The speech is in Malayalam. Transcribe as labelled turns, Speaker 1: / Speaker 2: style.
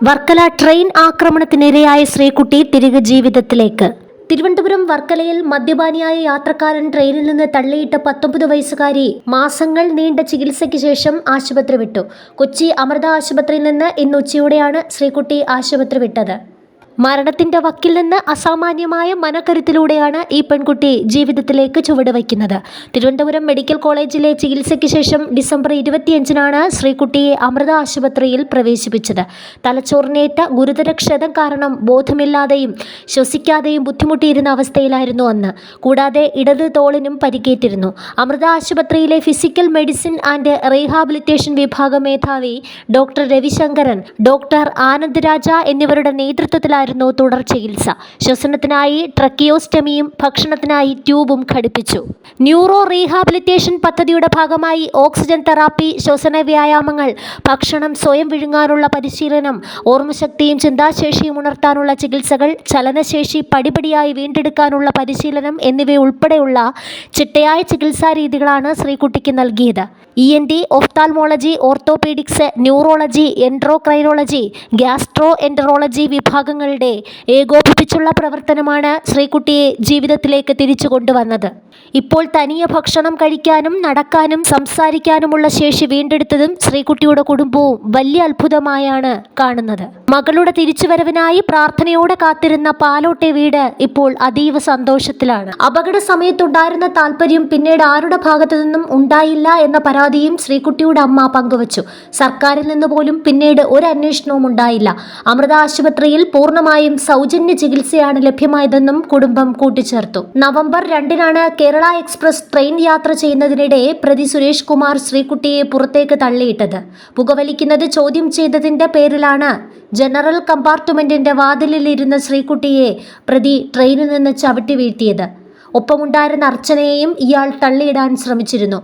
Speaker 1: വർക്കല ട്രെയിൻ ആക്രമണത്തിനിരയായ ശ്രീകുട്ടി തിരികെ ജീവിതത്തിലേക്ക്. തിരുവനന്തപുരം വർക്കലയിൽ മദ്യപാനിയായ യാത്രക്കാരൻ ട്രെയിനിൽ നിന്ന് തള്ളിയിട്ട 19 വയസ്സുകാരി മാസങ്ങൾ നീണ്ട ചികിത്സയ്ക്ക് ശേഷം ആശുപത്രി വിട്ടു. കൊച്ചി അമൃത ആശുപത്രിയിൽ നിന്ന് ഇന്ന് ഉച്ചയോടെയാണ് ശ്രീകുട്ടി ആശുപത്രി വിട്ടത്. മരണത്തിന്റെ വക്കിൽ നിന്ന് അസാമാന്യമായ മനക്കരുത്തിലൂടെയാണ് ഈ പെൺകുട്ടി ജീവിതത്തിലേക്ക് ചുവടുവയ്ക്കുന്നത്. തിരുവനന്തപുരം മെഡിക്കൽ കോളേജിലെ ചികിത്സയ്ക്ക് ശേഷം ഡിസംബർ 25-നാണ് ശ്രീകുട്ടിയെ അമൃത ആശുപത്രിയിൽ പ്രവേശിപ്പിച്ചത്. തലച്ചോറിനേറ്റ ഗുരുതര ക്ഷതം കാരണം ബോധമില്ലാതെയും ശ്വസിക്കാതെയും ബുദ്ധിമുട്ടിയിരുന്ന അവസ്ഥയിലായിരുന്നു അന്ന്. കൂടാതെ ഇടത് തോളിനും പരിക്കേറ്റിരുന്നു. അമൃത ആശുപത്രിയിലെ ഫിസിക്കൽ മെഡിസിൻ ആൻഡ് റീഹാബിലിറ്റേഷൻ വിഭാഗം മേധാവി ഡോക്ടർ രവിശങ്കരൻ, ഡോക്ടർ ആനന്ദ് രാജ എന്നിവരുടെ നേതൃത്വത്തിലായിരുന്നു തുടർ ചികിത്സ. ശ്വസനത്തിനായി ട്രക്കിയോസ്റ്റമിയും ഭക്ഷണത്തിനായി ട്യൂബും ഘടിപ്പിച്ചു. ന്യൂറോ റീഹാബിലിറ്റേഷൻ പദ്ധതിയുടെ ഭാഗമായി ഓക്സിജൻ തെറാപ്പി, ശ്വസന വ്യായാമങ്ങൾ, ഭക്ഷണം സ്വയം വിഴുങ്ങാനുള്ള പരിശീലനം, ഓർമ്മശക്തിയും ചിന്താശേഷിയും ഉണർത്താനുള്ള ചികിത്സകൾ, ചലനശേഷി പടിപടിയായി വീണ്ടെടുക്കാനുള്ള പരിശീലനം എന്നിവയുൾപ്പെടെയുള്ള ചിട്ടയായ ചികിത്സാ രീതികളാണ് ശ്രീകുട്ടിക്ക് നൽകിയത്. ENT, ophthalmology, orthopaedics, neurology, endocrinology, gastroenterology വിഭാഗങ്ങളുടെ ഏകോപിപ്പിച്ചുള്ള പ്രവർത്തനമാണ് ശ്രീകുട്ടിയെ ജീവിതത്തിലേക്ക് തിരിച്ചു കൊണ്ടുവന്നത്. ഇപ്പോൾ തനിയെ ഭക്ഷണം കഴിക്കാനും നടക്കാനും സംസാരിക്കാനുമുള്ള ശേഷി വീണ്ടെടുത്തതും ശ്രീകുട്ടിയുടെ കുടുംബവും വലിയ അത്ഭുതമായാണ് കാണുന്നത്. മകളുടെ തിരിച്ചുവരവിനായി പ്രാർത്ഥനയോടെ കാത്തിരുന്ന പാലോട്ടെ വീട് ഇപ്പോൾ അതീവ സന്തോഷത്തിലാണ്. അപകട സമയത്തുണ്ടായിരുന്ന താല്പര്യം പിന്നീട് ആരുടെ ഭാഗത്തു നിന്നും ഉണ്ടായില്ല എന്ന പരാതിയും ശ്രീകുട്ടിയുടെ അമ്മ പങ്കുവച്ചു. സർക്കാരിൽ നിന്ന് പോലും പിന്നീട് ഒരു അന്വേഷണവും ഉണ്ടായില്ല. അമൃത ആശുപത്രിയിൽ പൂർണ്ണമായും സൗജന്യ ചികിത്സയാണ് ലഭ്യമായതെന്നും കുടുംബം കൂട്ടിച്ചേർത്തു. നവംബർ 2-നാണ് കേരള എക്സ്പ്രസ് ട്രെയിൻ യാത്ര ചെയ്യുന്നതിനിടെ പ്രതി സുരേഷ് കുമാർ ശ്രീകുട്ടിയെ പുറത്തേക്ക് തള്ളിയിട്ടത്. പുകവലിക്കുന്നത് ചോദ്യം ചെയ്തതിന്റെ പേരിലാണ് ജനറൽ കമ്പാർട്ട്മെന്റിന്റെ വാതിലിൽ ഇരുന്ന ശ്രീകുട്ടിയെ പ്രതി ട്രെയിനിൽ നിന്ന് ചവിട്ടി വീഴ്ത്തിയത്. ഒപ്പമുണ്ടായിരുന്ന അർച്ചനയെയും ഇയാൾ തള്ളിയിടാൻ ശ്രമിച്ചിരുന്നു.